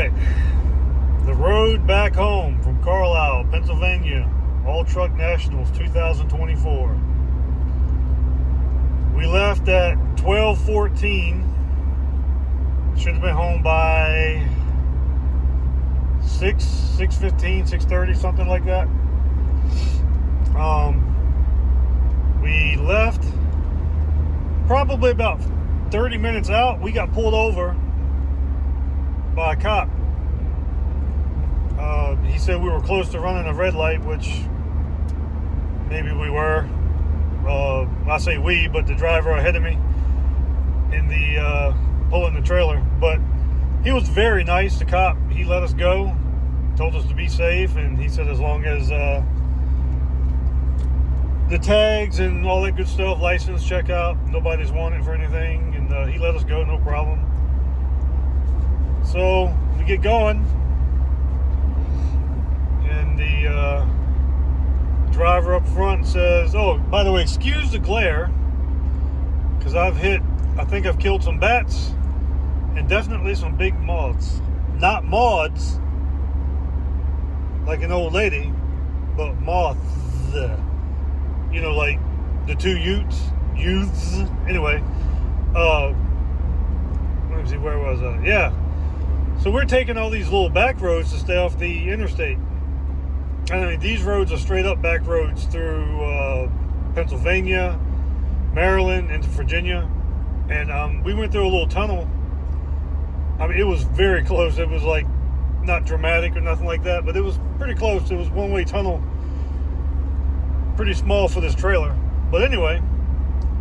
right. The road back home from Carlisle, Pennsylvania. All Truck Nationals 2024. We left at 12:14. Should have been home by 6:15, 6:30, something like that. We left probably about 30 minutes out. We got pulled over by a cop. He said we were close to running a red light, which maybe we were. I say we, but the driver ahead of me in the pulling the trailer. But he was very nice, the cop. He let us go, told us to be safe, and he said as long as the tags and all that good stuff, license, checkout, nobody's wanted for anything, and he let us go, no problem. So we get going, and the driver up front says, "Oh, by the way, excuse the glare, because I think I've killed some bats and definitely some big moths. Not moths, like an old lady, but moths. You know, like the two youths. Anyway, let me see, where was I? Yeah. So we're taking all these little back roads to stay off the interstate. I mean, these roads are straight up back roads through Pennsylvania, Maryland, into Virginia. And we went through a little tunnel. I mean, it was very close. It was like not dramatic or nothing like that, but it was pretty close. It was one-way tunnel. Pretty small for this trailer. But anyway,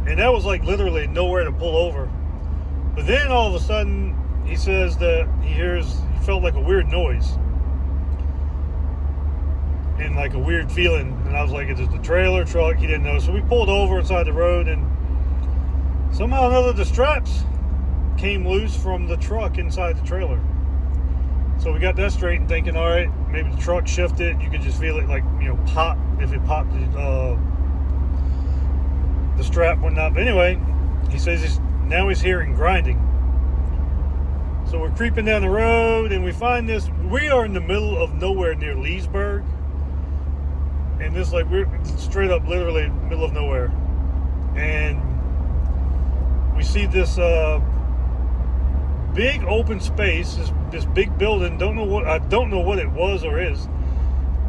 and that was like literally nowhere to pull over. But then all of a sudden, he says that he felt like a weird noise. And like a weird feeling, and I was like, is it the trailer, truck? He didn't know. So we pulled over inside the road, and somehow or another the straps came loose from the truck inside the trailer. So we got that straight and thinking, all right, maybe the truck shifted. You could just feel it like, pop, if it popped the strap went up. But anyway, he says now he's hearing grinding. So we're creeping down the road, and we find this. We are in the middle of nowhere near Leesburg. And this, like, we're straight up, literally middle of nowhere. And we see this big open space, this big building. I don't know what it was or is.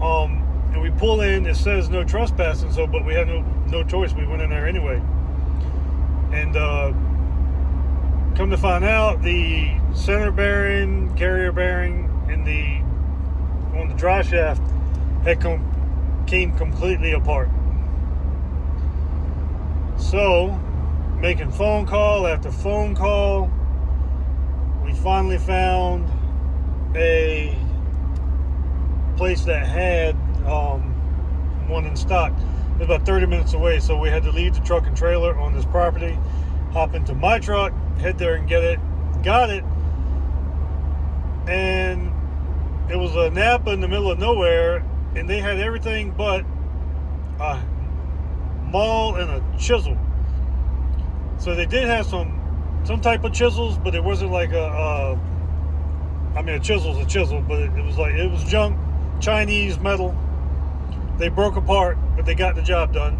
And we pull in. It says no trespassing. But we had no choice. We went in there anyway. And come to find out, the center bearing, carrier bearing, and on the dry shaft came completely apart. So, making phone call after phone call, we finally found a place that had one in stock. It was about 30 minutes away, so we had to leave the truck and trailer on this property, hop into my truck, head there and get it. Got it, and it was a Napa in the middle of nowhere, and they had everything but a maul and a chisel. So they did have some type of chisels, but it wasn't like a chisel's a chisel, but it was junk, Chinese metal. They broke apart, but they got the job done.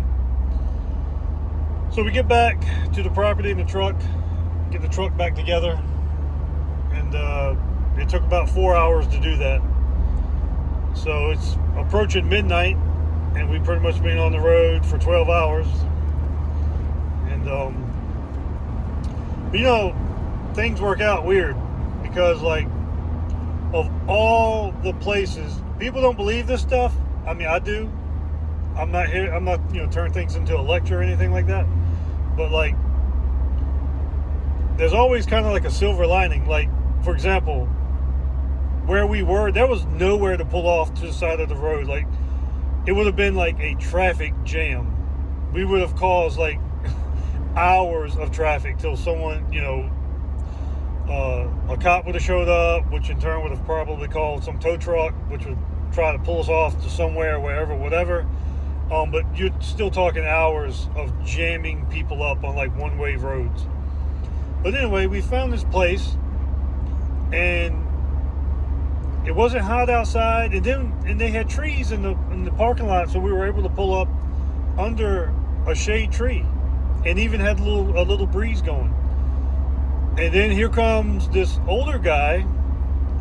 So we get back to the property in the truck, get the truck back together, and it took about 4 hours to do that. So it's approaching midnight, and we've pretty much been on the road for 12 hours. And things work out weird, because like, of all the places, people don't believe this stuff. I mean, I do. I'm not turning things into a lecture or anything like that. But like, there's always kind of like a silver lining. Like, for example, where we were, there was nowhere to pull off to the side of the road. Like, it would have been like a traffic jam. We would have caused like hours of traffic till someone, a cop would have showed up, which in turn would have probably called some tow truck, which would try to pull us off to somewhere, wherever, whatever. But you're still talking hours of jamming people up on like one-way roads. But anyway, we found this place, and it wasn't hot outside, and they had trees in the parking lot, so we were able to pull up under a shade tree, and even had a little breeze going. And then here comes this older guy,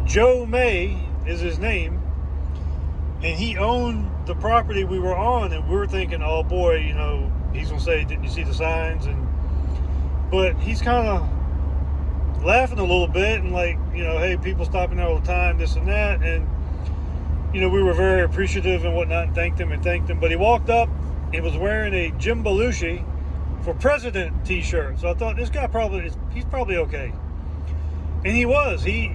Joe May is his name, and he owned the property we were on, and we were thinking, oh boy, you know, he's gonna say, didn't you see the signs? But he's kind of laughing a little bit and like, you know, hey, people stopping there all the time, this and that. And, you know, we were very appreciative and whatnot and thanked him. But he walked up, he was wearing a Jim Belushi for President t-shirt. So I thought, this guy he's probably okay. And he was. He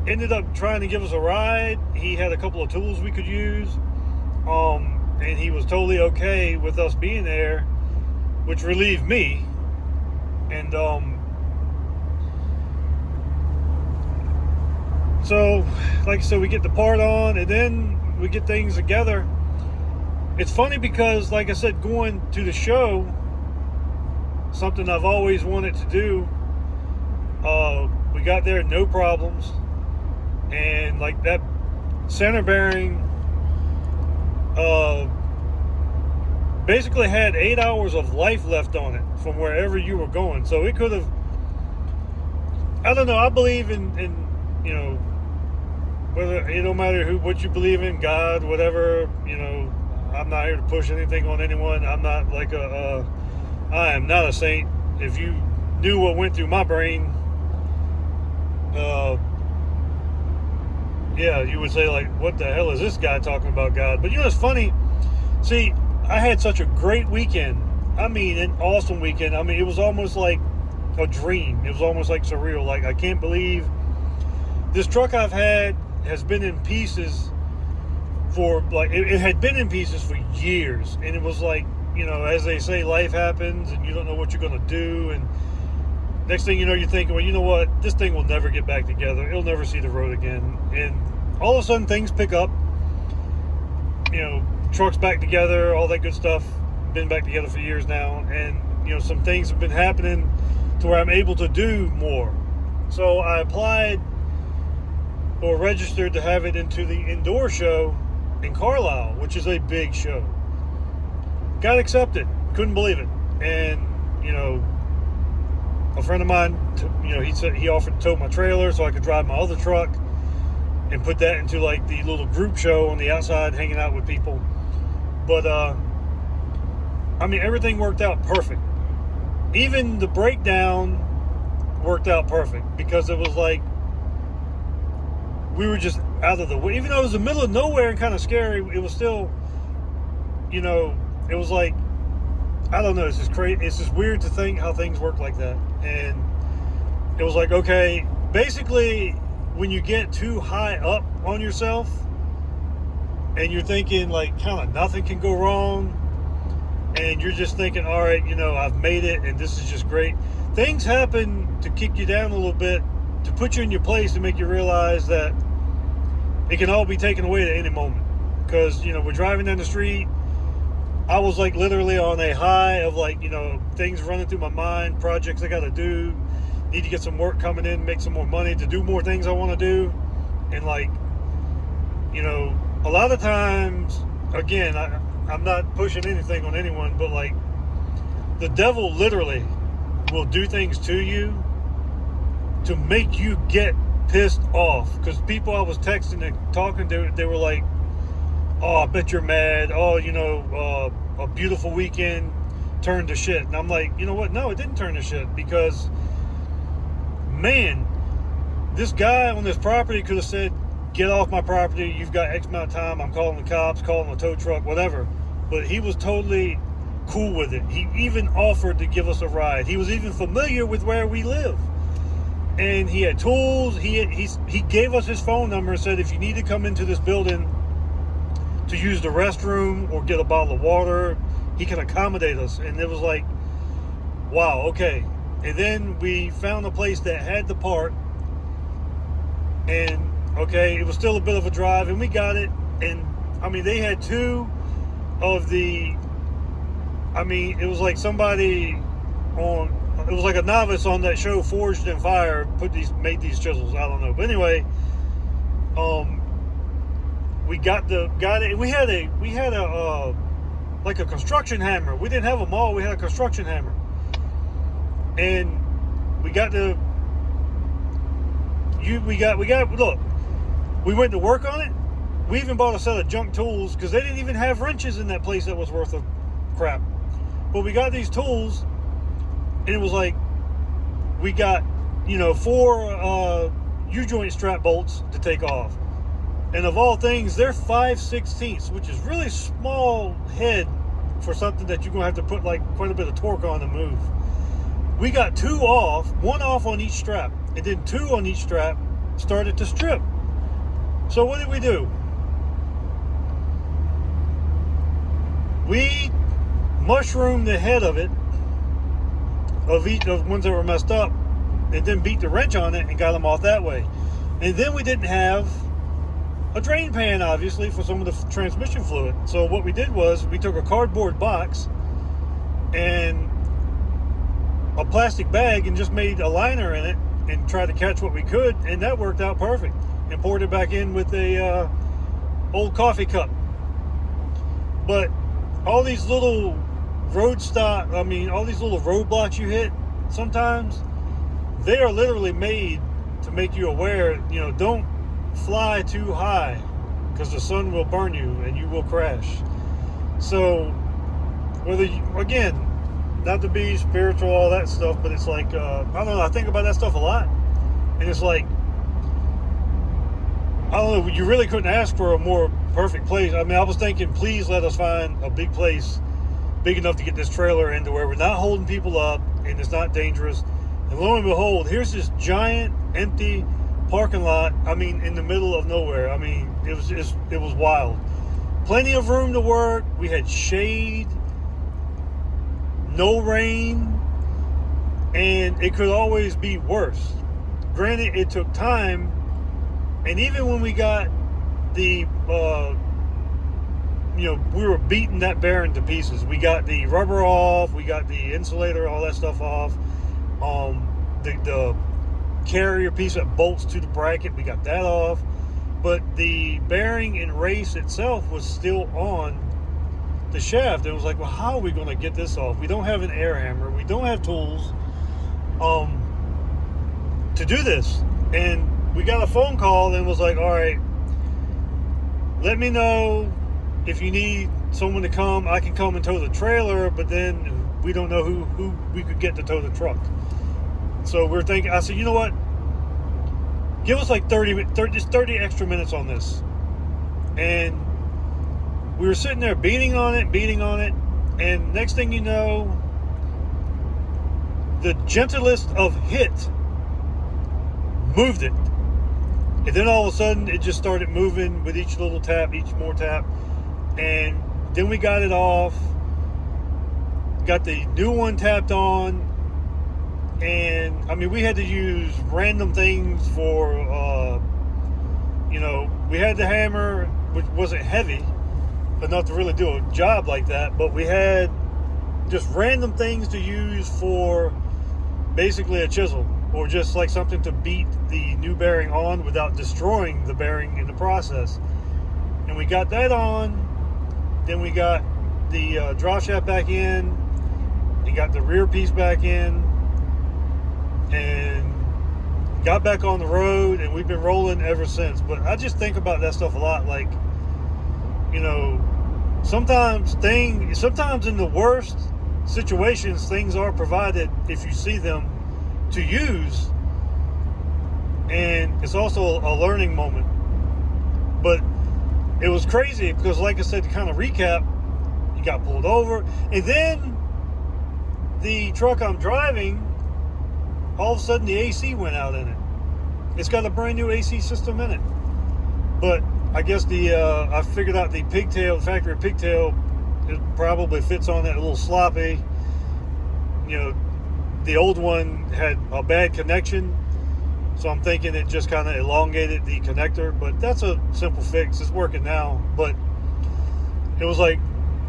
ended up trying to give us a ride. He had a couple of tools we could use. And he was totally okay with us being there, which relieved me. And so, like I said, we get the part on, and then we get things together. It's funny because, like I said, going to the show, something I've always wanted to do. We got there, no problems. And like that center bearing basically had 8 hours of life left on it from wherever you were going. So it could have, I don't know, I believe in you know, whether it don't matter what you believe in, God, whatever, you know, I'm not here to push anything on anyone. I'm not like I am not a saint. If you knew what went through my brain, yeah, you would say like, what the hell is this guy talking about God? But you know, it's funny. See, I had such a great weekend. I mean, an awesome weekend. I mean, it was almost like a dream. It was almost like surreal. Like, I can't believe this truck I've had has been in pieces for like, it had been in pieces for years. And it was like, you know, as they say, life happens and you don't know what you're going to do. And next thing you know, you're thinking, well, you know what? This thing will never get back together. It'll never see the road again. And all of a sudden things pick up, you know, truck's back together, all that good stuff. Been back together for years now. And, you know, some things have been happening to where I'm able to do more. So I applied or registered to have it into the indoor show in Carlisle, which is a big show. Got accepted. Couldn't believe it. And, you know, a friend of mine, you know, he said he offered to tow my trailer so I could drive my other truck and put that into like the little group show on the outside, hanging out with people. But, I mean, everything worked out perfect. Even the breakdown worked out perfect because it was like we were just out of the way. Even though it was the middle of nowhere and kind of scary, it was still, you know, it was like, I don't know, it's just crazy. It's just weird to think how things work like that. And it was like, okay, basically when you get too high up on yourself and you're thinking like kind of nothing can go wrong, and you're just thinking, all right, you know, I've made it and this is just great. Things happen to kick you down a little bit, to put you in your place, to make you realize that it can all be taken away at any moment. Because, you know, we're driving down the street. I was like literally on a high of like, you know, things running through my mind, projects I got to do, need to get some work coming in, make some more money to do more things I want to do. And like, you know, a lot of times, again, I'm not pushing anything on anyone, but like the devil literally will do things to you to make you get pissed off. Because people I was texting and talking to, they were like, oh, I bet you're mad. Oh, you know, a beautiful weekend turned to shit. And I'm like, you know what? No, it didn't turn to shit. Because, man, this guy on this property could have said, get off my property. You've got X amount of time. I'm calling the cops, calling a tow truck, whatever. But he was totally cool with it. He even offered to give us a ride. He was even familiar with where we live. And he had tools. He gave us his phone number and said, if you need to come into this building to use the restroom or get a bottle of water, he can accommodate us. And it was like, wow, okay. And then we found a place that had the part. And, okay, it was still a bit of a drive. And we got it. And, I mean, they had two of the... I mean, it was like somebody on... It was like a novice on that show, Forged in Fire, made these chisels. I don't know. But anyway, We got it. We had a like a construction hammer. We didn't have a maul. We had a construction hammer, and we got look. We went to work on it. We even bought a set of junk tools because they didn't even have wrenches in that place that was worth of crap. But we got these tools, and it was like we got 4 U-joint strap bolts to take off. And of all things, they're 5/16, which is really small head for something that you're going to have to put like quite a bit of torque on to move. We got 2 off, 1 off on each strap, and then 2 on each strap started to strip. So what did we do? We mushroomed the head of it, of each of the ones that were messed up, and then beat the wrench on it and got them off that way. And then we didn't have a drain pan, obviously, for some of the transmission fluid. So what we did was we took a cardboard box and a plastic bag and just made a liner in it and tried to catch what we could, and that worked out perfect. And poured it back in with a old coffee cup. But all these little all these little roadblocks you hit sometimes, they are literally made to make you aware, don't fly too high because the sun will burn you and you will crash. So again, not to be spiritual, all that stuff, but it's like, I don't know, I think about that stuff a lot. And it's like, I don't know, you really couldn't ask for a more perfect place. I mean, I was thinking, please let us find a big place, big enough to get this trailer into where we're not holding people up and it's not dangerous. And lo and behold, here's this giant empty parking lot. I mean, in the middle of nowhere. I mean, it was wild. Plenty of room to work. We had shade, no rain, and it could always be worse. Granted, it took time, and even when we got the, we were beating that bearing to pieces. We got the rubber off, we got the insulator, all that stuff off. The carrier piece that bolts to the bracket, we got that off. But the bearing and race itself was still on the shaft. It was like, well, how are we going to get this off? We don't have an air hammer. We don't have tools to do this. And we got a phone call and was like, all right, let me know if you need someone to come. I can come and tow the trailer, but then we don't know who we could get to tow the truck. So we're thinking, I said, you know what? Give us like 30 extra minutes on this. And we were sitting there beating on it. And next thing you know, the gentlest of hit moved it. And then all of a sudden, it just started moving with each little tap, each more tap. And then we got it off, got the new one tapped on. And, I mean, we had to use random things for, we had the hammer, which wasn't heavy enough to really do a job like that. But we had just random things to use for basically a chisel, or just like something to beat the new bearing on without destroying the bearing in the process. And we got that on. Then we got the draw shaft back in. We got the rear piece back in. And got back on the road, and we've been rolling ever since. But I just think about that stuff a lot. Like, sometimes in the worst situations, things are provided if you see them to use. And it's also a learning moment. But it was crazy because, like I said, to kind of recap, you got pulled over. And then the truck I'm driving, all of a sudden the AC went out in it. It's got a brand new AC system in it. But I guess I figured out the factory pigtail, it probably fits on it a little sloppy. The old one had a bad connection, so I'm thinking it just kind of elongated the connector. But that's a simple fix. It's working now. But it was like,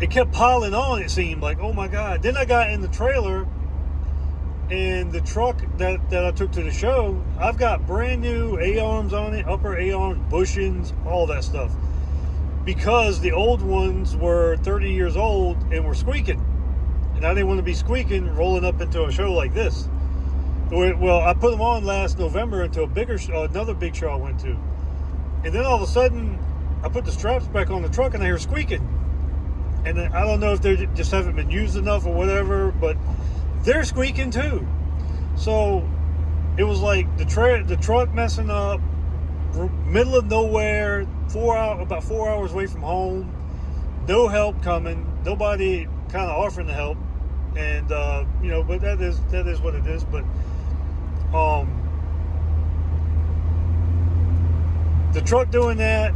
it kept piling on, it seemed like, oh my God. Then I got in the trailer, And the truck that I took to the show, I've got brand new A-arms on it, upper A-arms, bushings, all that stuff. Because the old ones were 30 years old and were squeaking. And I didn't want to be squeaking rolling up into a show like this. Well, I put them on last November into another big show I went to. And then all of a sudden, I put the straps back on the truck and I hear squeaking. And I don't know if they just haven't been used enough or whatever, but they're squeaking too. So it was like the truck messing up, middle of nowhere, about 4 hours away from home, no help coming, nobody kind of offering to help, and but that is what it is. But the truck doing that,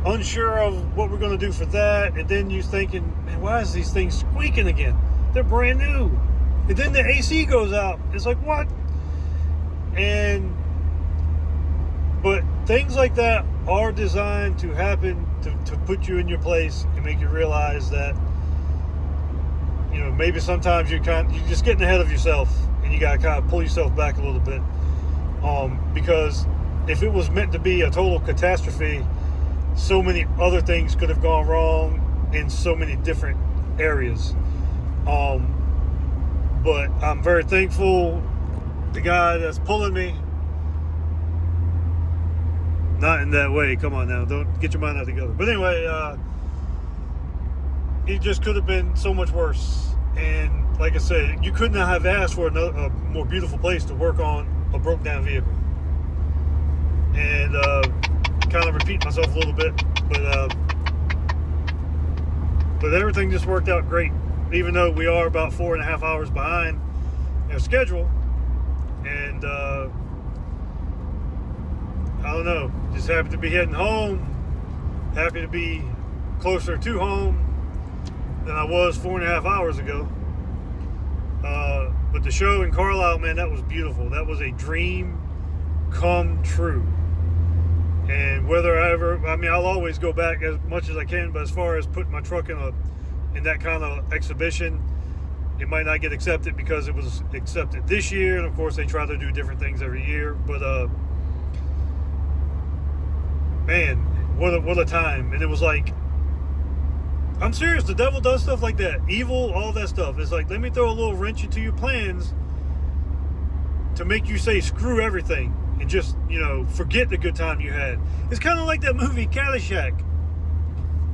unsure of what we're going to do for that, and then you thinking, man, why is these things squeaking again? They're brand new. And then the AC goes out. It's like, what? But things like that are designed to happen to put you in your place and make you realize that, maybe sometimes you're just getting ahead of yourself, and you got to kind of pull yourself back a little bit. Because if it was meant to be a total catastrophe, so many other things could have gone wrong in so many different areas. But I'm very thankful the guy that's pulling me, not in that way, come on now, don't get your mind out together. But anyway, it just could have been so much worse. And like I said, you couldn't have asked for a more beautiful place to work on a broke down vehicle. And kind of repeat myself a little bit, but everything just worked out great, even though we are about 4.5 hours behind our schedule. And I don't know, just happy to be heading home, happy to be closer to home than I was 4.5 hours ago. But the show in Carlisle, man, that was beautiful. That was a dream come true. And I'll always go back as much as I can, but as far as putting my truck in that kind of exhibition, it might not get accepted because it was accepted this year, and of course they try to do different things every year. But man, what a time. And it was like, I'm serious, the devil does stuff like that. Evil, all that stuff. It's like, let me throw a little wrench into your plans to make you say screw everything and just, forget the good time you had. It's kind of like that movie Caddyshack,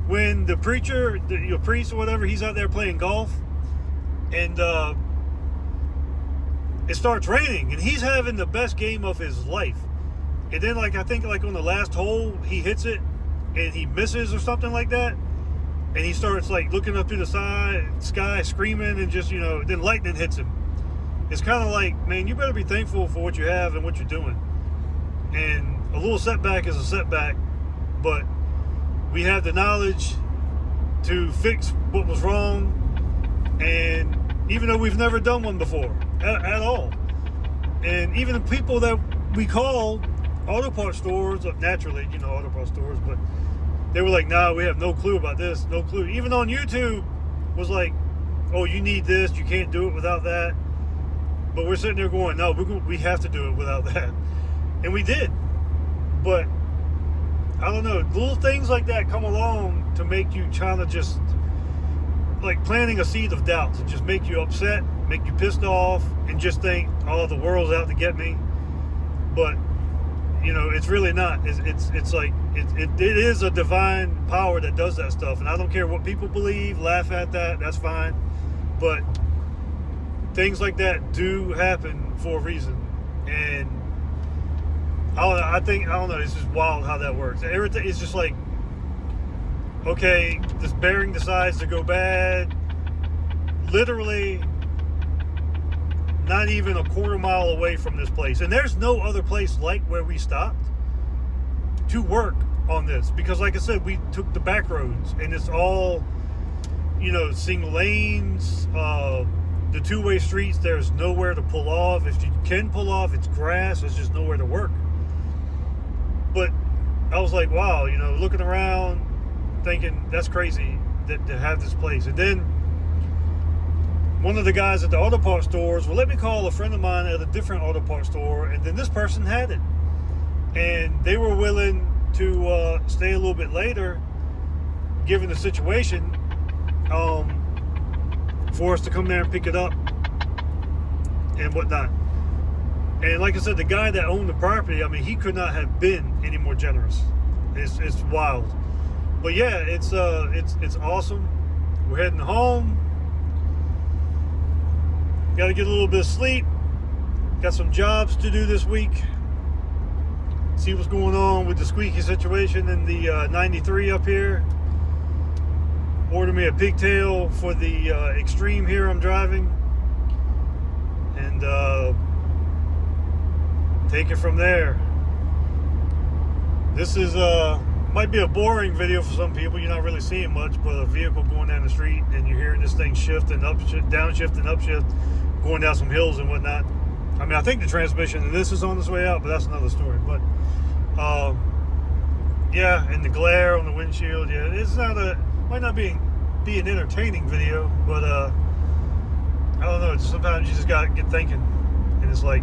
when the preacher, the priest or whatever, he's out there playing golf, and it starts raining, and he's having the best game of his life. And then, I think on the last hole, he hits it, and he misses or something like that. And he starts, looking up to the sky, screaming, and just, then lightning hits him. It's kind of like, man, you better be thankful for what you have and what you're doing. And a little setback is a setback, but we have the knowledge to fix what was wrong. And even though we've never done one before at all, and even the people that we called auto parts stores, naturally, auto parts stores, but they were like, nah, we have no clue about this, no clue. Even on YouTube was like, oh, you need this, you can't do it without that. But we're sitting there going, no, we have to do it without that. And we did. But I don't know, little things like that come along to make you kind of just planting a seed of doubt, to just make you upset, make you pissed off, and just think, oh, the world's out to get me. But it's really not. It's like it is a divine power that does that stuff, and I don't care what people believe, laugh at that, that's fine. But things like that do happen for a reason, and I don't know. It's just wild how that works. Everything is just like, okay, this bearing decides to go bad. Literally, not even a quarter mile away from this place, and there's no other place like where we stopped to work on this, because like I said, we took the back roads, and it's all single lanes, the two-way streets. There's nowhere to pull off. If you can pull off, it's grass. There's just nowhere to work. But I was like, wow, looking around thinking that's crazy to have this place. And then one of the guys at the auto parts stores, well, let me call a friend of mine at a different auto parts store, and then this person had it, and they were willing to stay a little bit later, given the situation, for us to come there and pick it up and whatnot. And like I said, the guy that owned the property, I mean, he could not have been any more generous. It's wild. But yeah, it's awesome. We're heading home. Got to get a little bit of sleep. Got some jobs to do this week. See what's going on with the squeaky situation in the 93 up here. Order me a pigtail for the Extreme here I'm driving. And take it from there. This is might be a boring video for some people. You're not really seeing much, but a vehicle going down the street and you're hearing this thing shift and upshift, downshift and upshift, going down some hills and whatnot. I mean, I think the transmission and this is on its way out, but that's another story. But yeah, and the glare on the windshield. Yeah, it's not might not be an entertaining video, but I don't know. Sometimes you just gotta get thinking, and it's like,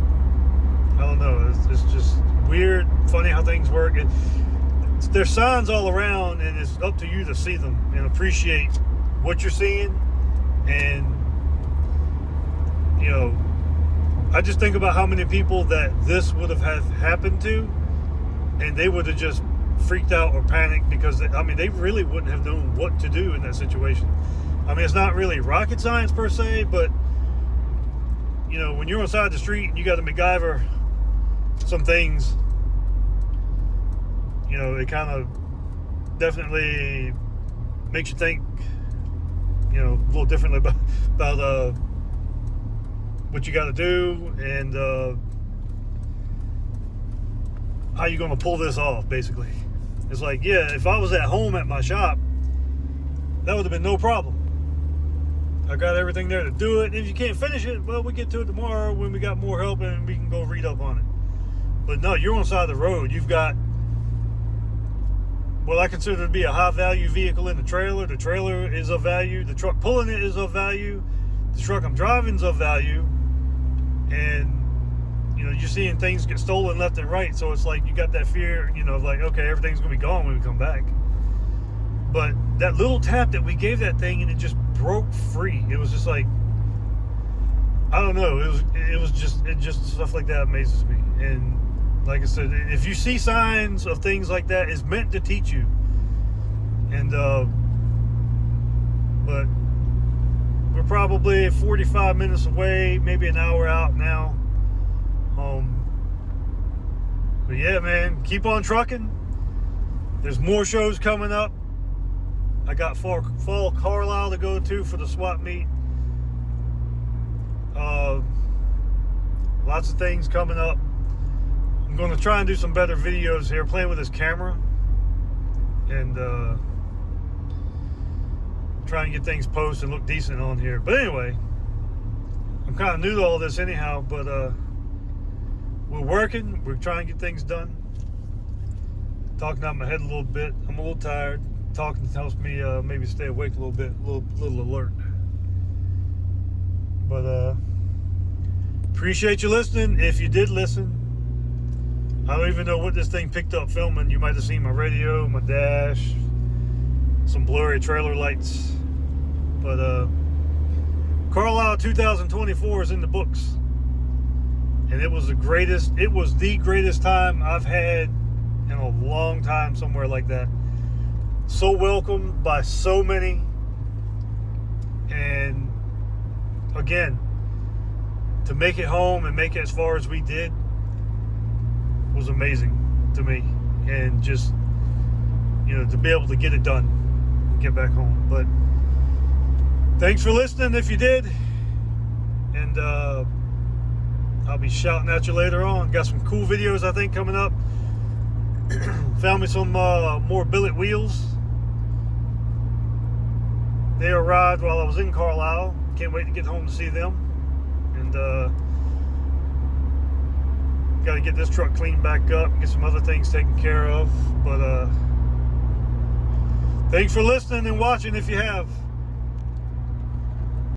I don't know. It's just weird, funny how things work. And there's signs all around, and it's up to you to see them and appreciate what you're seeing. And you know, I just think about how many people that this would have happened to, and they would have just freaked out or panicked because they really wouldn't have known what to do in that situation. I mean, it's not really rocket science per se, but you know, when you're on the side of the street and you got to MacGyver some things, you know, it kind of definitely makes you think, you know, a little differently about what you got to do and how you're going to pull this off, basically. It's like, yeah, if I was at home at my shop, that would have been no problem. I got everything there to do it. And if you can't finish it, well, we get to it tomorrow when we got more help and we can go read up on it. But no, you're on the side of the road. You've got what I consider to be a high value vehicle in the trailer. The trailer is of value. The truck pulling it is of value. The truck I'm driving is of value. And you know, you're seeing things get stolen left and right. So it's like you got that fear, you know, of like, okay, everything's going to be gone when we come back. But that little tap that we gave that thing and it just broke free. It was just like, I don't know. It was just stuff like that amazes me. And like I said, if you see signs of things like that, it's meant to teach you. And but we're probably 45 minutes away, maybe an hour out now. But yeah, man, keep on trucking. There's more shows coming up. I got Fall Carlisle to go to for the swap meet. Lots of things coming up. I'm going to try and do some better videos here, playing with this camera, and try and get things posted and look decent on here. But anyway, I'm kind of new to all this anyhow, but we're working. We're trying to get things done. Talking out my head a little bit. I'm a little tired. Talking helps me maybe stay awake a little bit, a little alert. But appreciate you listening. If you did listen, I don't even know what this thing picked up filming. You might have seen my radio, my dash, some blurry trailer lights. But Carlisle 2024 is in the books. And it was the greatest time I've had in a long time somewhere like that. So welcomed by so many. And again, to make it home and make it as far as we did was amazing to me. And just, you know, to be able to get it done and get back home. But thanks for listening if you did. And I'll be shouting at you later on. Got some cool videos, I think, coming up. Found me some more billet wheels. They arrived while I was in Carlisle. Can't wait to get home to see them. And got to get this truck cleaned back up, get some other things taken care of. But thanks for listening and watching if you have.